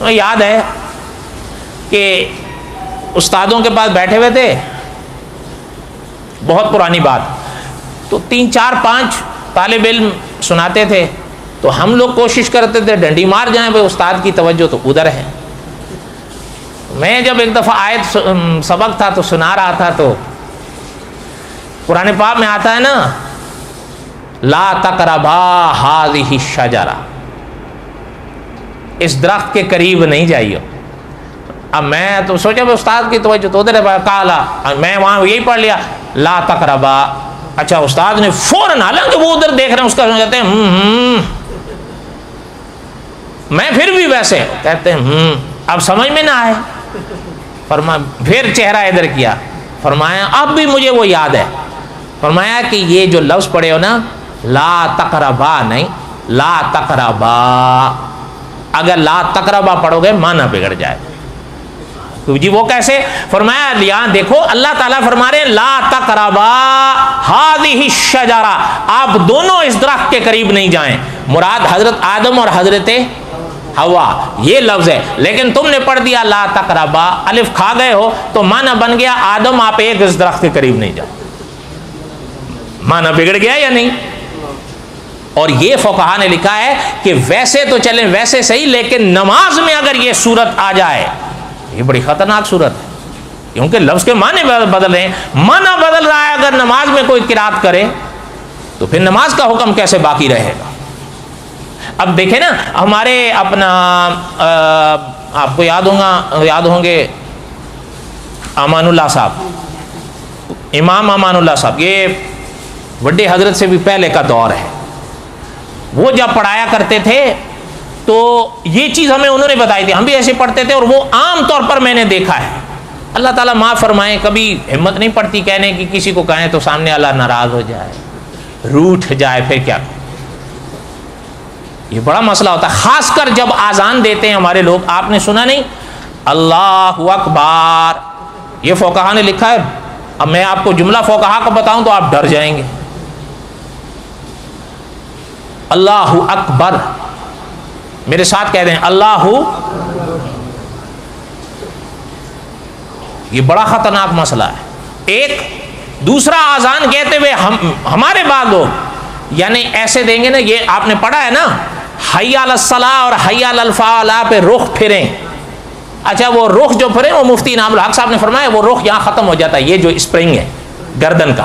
ہمیں یاد ہے کہ استادوں کے پاس بیٹھے ہوئے تھے، بہت پرانی بات، تو 3 4 5 طالب علم سناتے تھے، تو ہم لوگ کوشش کرتے تھے ڈنڈی مار جائیں بھائی استاد کی توجہ تو ادھر ہے۔ میں جب ایک دفعہ آیت سبق تھا تو سنا رہا تھا، تو قرآن پاک میں آتا ہے نا، لا تقربا ہذہ الشجرہ، اس درخت کے قریب نہیں جائیے۔ اب میں تو سوچا بھائی استاد کی توجہ تو ادھر ہے، کالا میں وہاں یہی پڑھ لیا لا تقربا۔ اچھا استاد نے فوراً، حالانکہ وہ ادھر دیکھ رہے ہیں، اس کا کہتے ہیں میں پھر بھی ویسے کہتے ہیں اب سمجھ میں نہ آئے، فرمایا پھر چہرہ ادھر کیا، فرمایا اب بھی مجھے وہ یاد ہے، فرمایا کہ یہ جو لفظ پڑھے ہو نا، لا تقربا نہیں، لا تقربا، اگر لا تقربا پڑھو گے معنی بگڑ جائے۔ جی وہ کیسے؟ فرمایا یہاں دیکھو اللہ تعالیٰ فرما رہے ہیں لا تقربا ہذہ الشجرہ، آپ دونوں اس درخت کے قریب نہیں جائیں۔ مراد حضرت آدم اور حضرت ہوا، یہ لفظ ہے، لیکن تم نے پڑھ دیا لا تقربا، الف کھا گئے ہو تو معنی بن گیا آدم آپ ایک اس درخت کے قریب نہیں جاؤ۔ معنی بگڑ گیا یا نہیں؟ اور یہ فقہا نے لکھا ہے کہ ویسے تو چلیں ویسے صحیح، لیکن نماز میں اگر یہ صورت آ جائے یہ بڑی خطرناک صورت ہے، کیونکہ لفظ کے معنی بدل رہے ہیں، معنی بدل رہا ہے۔ اگر نماز میں کوئی قرات کرے تو پھر نماز کا حکم کیسے باقی رہے گا؟ اب دیکھیں نا، ہمارے اپنا آپ کو یاد ہوں گے امان اللہ صاحب، امام امان اللہ صاحب، یہ بڑے حضرت سے بھی پہلے کا دور ہے، وہ جب پڑھایا کرتے تھے تو یہ چیز ہمیں انہوں نے بتائی تھی، ہم بھی ایسے پڑھتے تھے، اور وہ عام طور پر میں نے دیکھا ہے، اللہ تعالیٰ معاف فرمائے، کبھی ہمت نہیں پڑتی کہنے کی، کسی کو کہیں تو سامنے اللہ ناراض ہو جائے، روٹھ جائے، پھر کیا؟ یہ بڑا مسئلہ ہوتا ہے، خاص کر جب آذان دیتے ہیں ہمارے لوگ۔ آپ نے سنا نہیں اللہ اکبر، یہ فقہا نے لکھا ہے، اب میں آپ کو جملہ فقہا کا بتاؤں تو آپ ڈر جائیں گے۔ اللہ اکبر، میرے ساتھ کہہ دیں اللہ، یہ بڑا خطرناک مسئلہ ہے۔ ایک دوسرا آذان کہتے ہوئے ہمارے بعد لوگ یعنی ایسے دیں گے نا، یہ آپ نے پڑھا ہے نا، حی علی الصلاۃ اور حی علی الفلاح پہ رخ پھریں۔ اچھا وہ رخ جو پھریں، وہ مفتی انعام الحق صاحب نے فرمایا وہ رخ یہاں ختم ہو جاتا ہے، یہ جو اسپرنگ ہے گردن کا،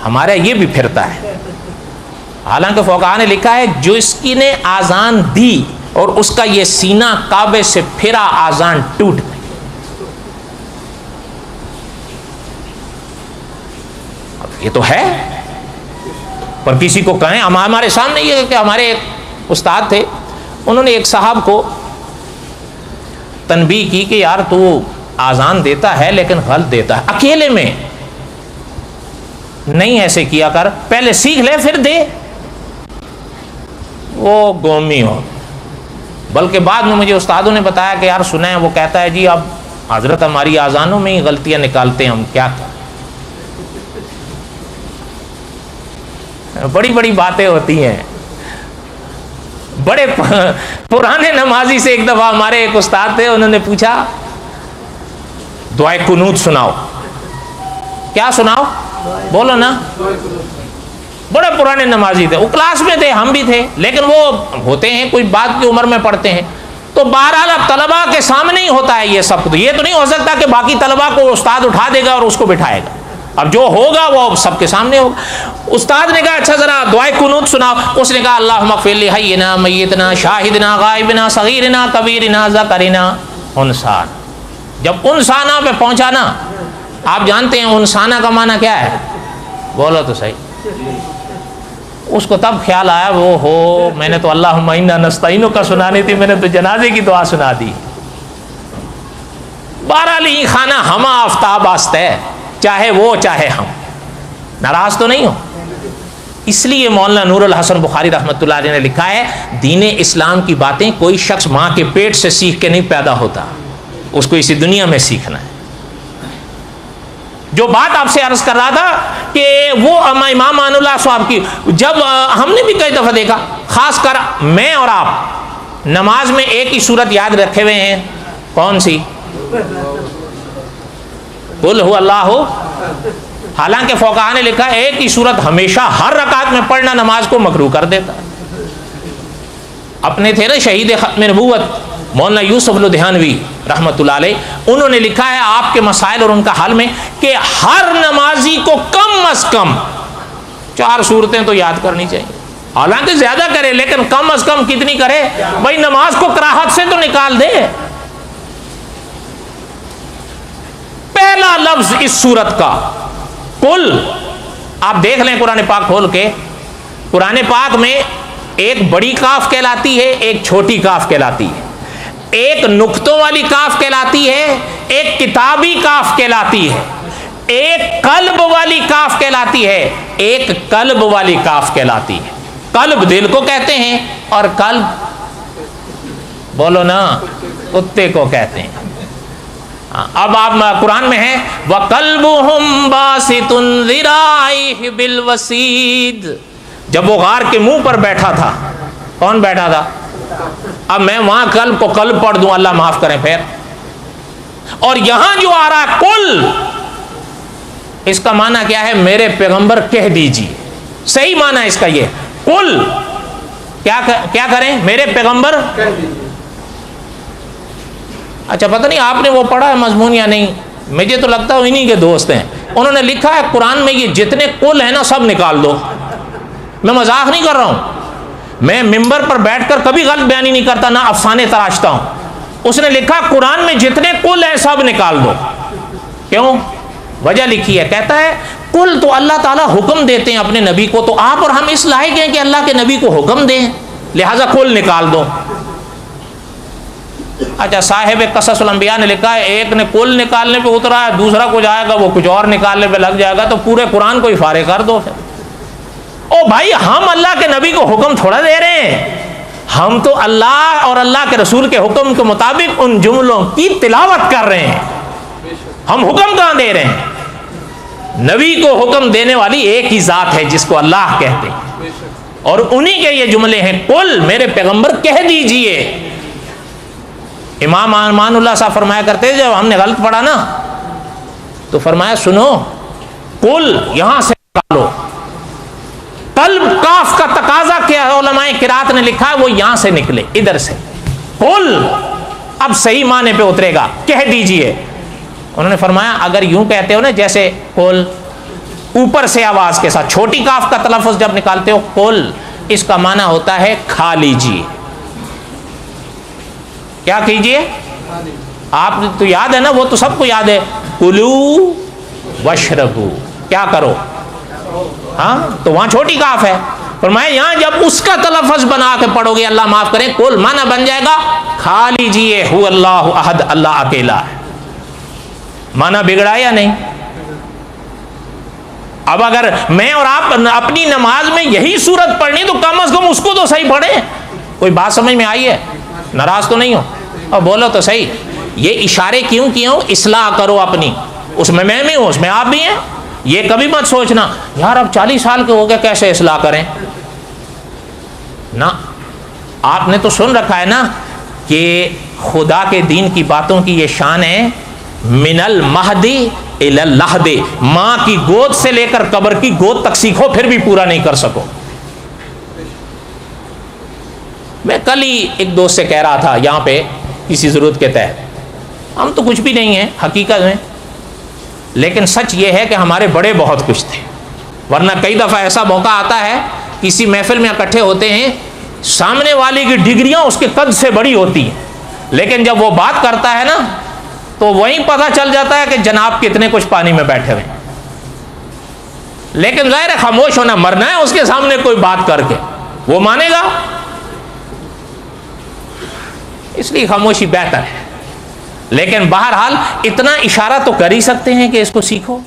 ہمارا یہ بھی پھرتا ہے۔ حالانکہ فقہا نے لکھا ہے جو اس کی نے آذان دی اور اس کا یہ سینہ کعبے سے پھرا، آذان ٹوٹ گئی۔ اب یہ تو ہے، پر کسی کو کہیں، ہمارے سامنے یہ کہ ہمارے ایک استاد تھے، انہوں نے ایک صاحب کو تنبیہ کی کہ یار تو آذان دیتا ہے لیکن غلط دیتا ہے، اکیلے میں نہیں ایسے کیا کر، پہلے سیکھ لے پھر دے۔ وہ گومی ہو، بلکہ بعد میں مجھے استادوں نے بتایا کہ یار سنا ہے، وہ کہتا ہے جی اب حضرت ہماری آذانوں میں ہی غلطیاں نکالتے ہیں، ہم کیا کریں۔ بڑی بڑی باتیں ہوتی ہیں۔ بڑے پرانے نمازی سے ایک دفعہ ہمارے ایک استاد تھے، انہوں نے پوچھا دعائے قنوت سناؤ۔ کیا سناؤ؟ بولو نا۔ بڑے پرانے نمازی تھے، وہ کلاس میں تھے، ہم بھی تھے، لیکن وہ ہوتے ہیں کوئی بات کی عمر میں پڑھتے ہیں، تو بہرحال اب طلباء کے سامنے ہی ہوتا ہے یہ سب، تو یہ تو نہیں ہو سکتا کہ باقی طلباء کو استاد اٹھا دے گا اور اس کو بٹھائے گا، اب جو ہوگا وہ سب کے سامنے ہوگا۔ استاد نے کہا اچھا ذرا دعائے قنوت سناؤ۔ اس نے کہا اللہم اغفر لحینا میتنا شاہدنا غائبنا صغیرنا کبیرنا ذکرنا انسان۔ جب انسانہ پہ پہنچا نا، آپ جانتے ہیں انسانہ کا معنی کیا ہے؟ بولو تو صحیح۔ اس کو تب خیال آیا وہ ہو میں نے تو اللہم انا نستعینک کا سنانی تھی، میں نے تو جنازے کی دعا سنا دی۔ بہرحال ہی خانہ ہما آفتاب آستہ، چاہے وہ چاہے ہم، ناراض تو نہیں ہو۔ اس لیے مولانا نور الحسن بخاری رحمۃ اللہ علیہ نے لکھا ہے دین اسلام کی باتیں کوئی شخص ماں کے پیٹ سے سیکھ کے نہیں پیدا ہوتا، اس کو اسی دنیا میں سیکھنا ہے۔ جو بات آپ سے عرض کر رہا تھا کہ وہ امام امان اللہ صاحب کی، جب ہم نے بھی کئی دفعہ دیکھا، خاص کر میں اور آپ نماز میں ایک ہی صورت یاد رکھے ہوئے ہیں، کون سی؟ قل هو اللہ. حالانکہ فقہاء نے لکھا ہے ایک ہی صورت ہمیشہ ہر رکعت میں پڑھنا نماز کو مکروہ کر دیتا. اپنے تھے نا شہید ختم نبوت مولانا یوسف لدھیانوی رحمۃ اللہ علیہ، انہوں نے لکھا ہے آپ کے مسائل اور ان کا حل میں کہ ہر نمازی کو کم از کم 4 صورتیں تو یاد کرنی چاہیے. حالانکہ زیادہ کرے لیکن کم از کم کتنی کرے؟ بھائی نماز کو کراہت سے تو نکال دے. پہلا لفظ اس سورت کا قل، آپ دیکھ لیں قرآن پاک کھول کے، قرآن پاک میں ایک بڑی کاف کہلاتی ہے، ایک چھوٹی کاف کہلاتی ہے، ایک نقطوں والی کاف کہلاتی ہے، ایک کتابی کاف کہلاتی ہے، ایک قلب والی کاف کہلاتی ہے، ایک قلب والی کاف کہلاتی ہے. قلب دل کو کہتے ہیں اور قلب بولو نا کتے کو کہتے ہیں. اب آپ قرآن میں ہے وَقَلْبُهُمْ بَاسِطٌ ذِرَاعِهِ بِالْوَسِيدِ. جب وہ غار کے منہ پر بیٹھا تھا، کون بیٹھا تھا؟ اب میں وہاں قلب کو قلب پڑھ دوں، اللہ معاف کریں پھر. اور یہاں جو آ رہا ہے قل، اس کا معنی کیا ہے؟ میرے پیغمبر کہہ دیجیے. صحیح معنی ہے اس کا یہ قل کیا کریں؟ میرے پیغمبر. اچھا پتہ نہیں آپ نے وہ پڑھا ہے مضمون یا نہیں، مجھے تو لگتا ہے انہی کے دوست ہیں. انہوں نے لکھا ہے قرآن میں یہ جتنے قل ہیں نا سب نکال دو. میں مذاق نہیں کر رہا ہوں، میں ممبر پر بیٹھ کر کبھی غلط بیانی نہیں کرتا، نہ افسانے تراشتا ہوں. اس نے لکھا قرآن میں جتنے قل ہیں سب نکال دو. کیوں؟ وجہ لکھی ہے، کہتا ہے قل تو اللہ تعالیٰ حکم دیتے ہیں اپنے نبی کو، تو آپ اور ہم اس لائق ہیں کہ اللہ کے نبی کو حکم دیں، لہٰذا قل نکال دو. اچھا صاحب قصص الانبیاء نے لکھا ہے ایک نے قل نکالنے پہ اترا ہے، دوسرا کو جائے گا وہ کچھ اور نکالنے پہ لگ جائے گا، تو پورے قرآن کو ہی فارغ کر دو پھر. او بھائی ہم اللہ کے نبی کو حکم تھوڑا دے رہے ہیں، ہم تو اللہ اور اللہ کے رسول کے حکم کے مطابق ان جملوں کی تلاوت کر رہے ہیں. ہم حکم کہاں دے رہے ہیں؟ نبی کو حکم دینے والی ایک ہی ذات ہے جس کو اللہ کہتے ہیں، اور انہی کے یہ جملے ہیں قل میرے پیغمبر کہہ دیجئے. امام امان اللہ صاحب فرمایا کرتے جب ہم نے غلط پڑھا نا تو فرمایا سنو قل یہاں سے نکالو. قلب کاف کا تقاضا کیا علماء قرات نے لکھا ہے وہ یہاں سے نکلے، ادھر سے. قل اب صحیح معنی پہ اترے گا، کہہ دیجئے. انہوں نے فرمایا اگر یوں کہتے ہو نا جیسے قل اوپر سے آواز کے ساتھ چھوٹی کاف کا تلفظ جب نکالتے ہو قل، اس کا معنی ہوتا ہے کھا لیجئے. کیا کیجئے؟ آپ تو یاد ہے نا، وہ تو سب کو یاد ہے، کلو واشربو، کیا کرو. ہاں تو وہاں چھوٹی کاف ہے. فرمایا یہاں جب اس کا تلفظ بنا کے پڑھو گے اللہ معاف کریں قل معنی بن جائے گا کھا لیجئے، هو اللہ احد، اللہ اکیلا ہے. معنی بگڑا یا نہیں؟ اب اگر میں اور آپ اپنی نماز میں یہی صورت پڑھنی تو کم از کم اس کو تو صحیح پڑھیں. کوئی بات سمجھ میں آئی ہے؟ ناراض تو نہیں ہو؟ اور بولو تو صحیح. یہ اشارے کیوں کیے ہوں؟ اصلاح کرو اپنی. اس میں بھی ہوں، اس میں آپ بھی ہیں. یہ کبھی مت سوچنا یار اب 40 سال کے ہو گئے کیسے اصلاح کریں. نہ، آپ نے تو سن رکھا ہے نا کہ خدا کے دین کی باتوں کی یہ شان ہے من المہدی الی اللحد، ماں کی گود سے لے کر قبر کی گود تک سیکھو پھر بھی پورا نہیں کر سکو. میں کل ہی ایک دوست سے کہہ رہا تھا یہاں پہ کسی ضرورت کے تحت، ہم تو کچھ بھی نہیں ہیں حقیقت میں، لیکن سچ یہ ہے کہ ہمارے بڑے بہت کچھ تھے. ورنہ کئی دفعہ ایسا موقع آتا ہے کسی محفل میں اکٹھے ہوتے ہیں، سامنے والے کی ڈگریاں اس کے قد سے بڑی ہوتی ہیں، لیکن جب وہ بات کرتا ہے نا تو وہیں پتہ چل جاتا ہے کہ جناب کتنے کچھ پانی میں بیٹھے ہوئے. لیکن ظاہر ہے خاموش ہونا مرنا ہے اس کے سامنے کوئی بات کر کے، وہ مانے گا؟ اس لیے خاموشی بہتر ہے. لیکن بہرحال اتنا اشارہ تو کر ہی سکتے ہیں کہ اس کو سیکھو.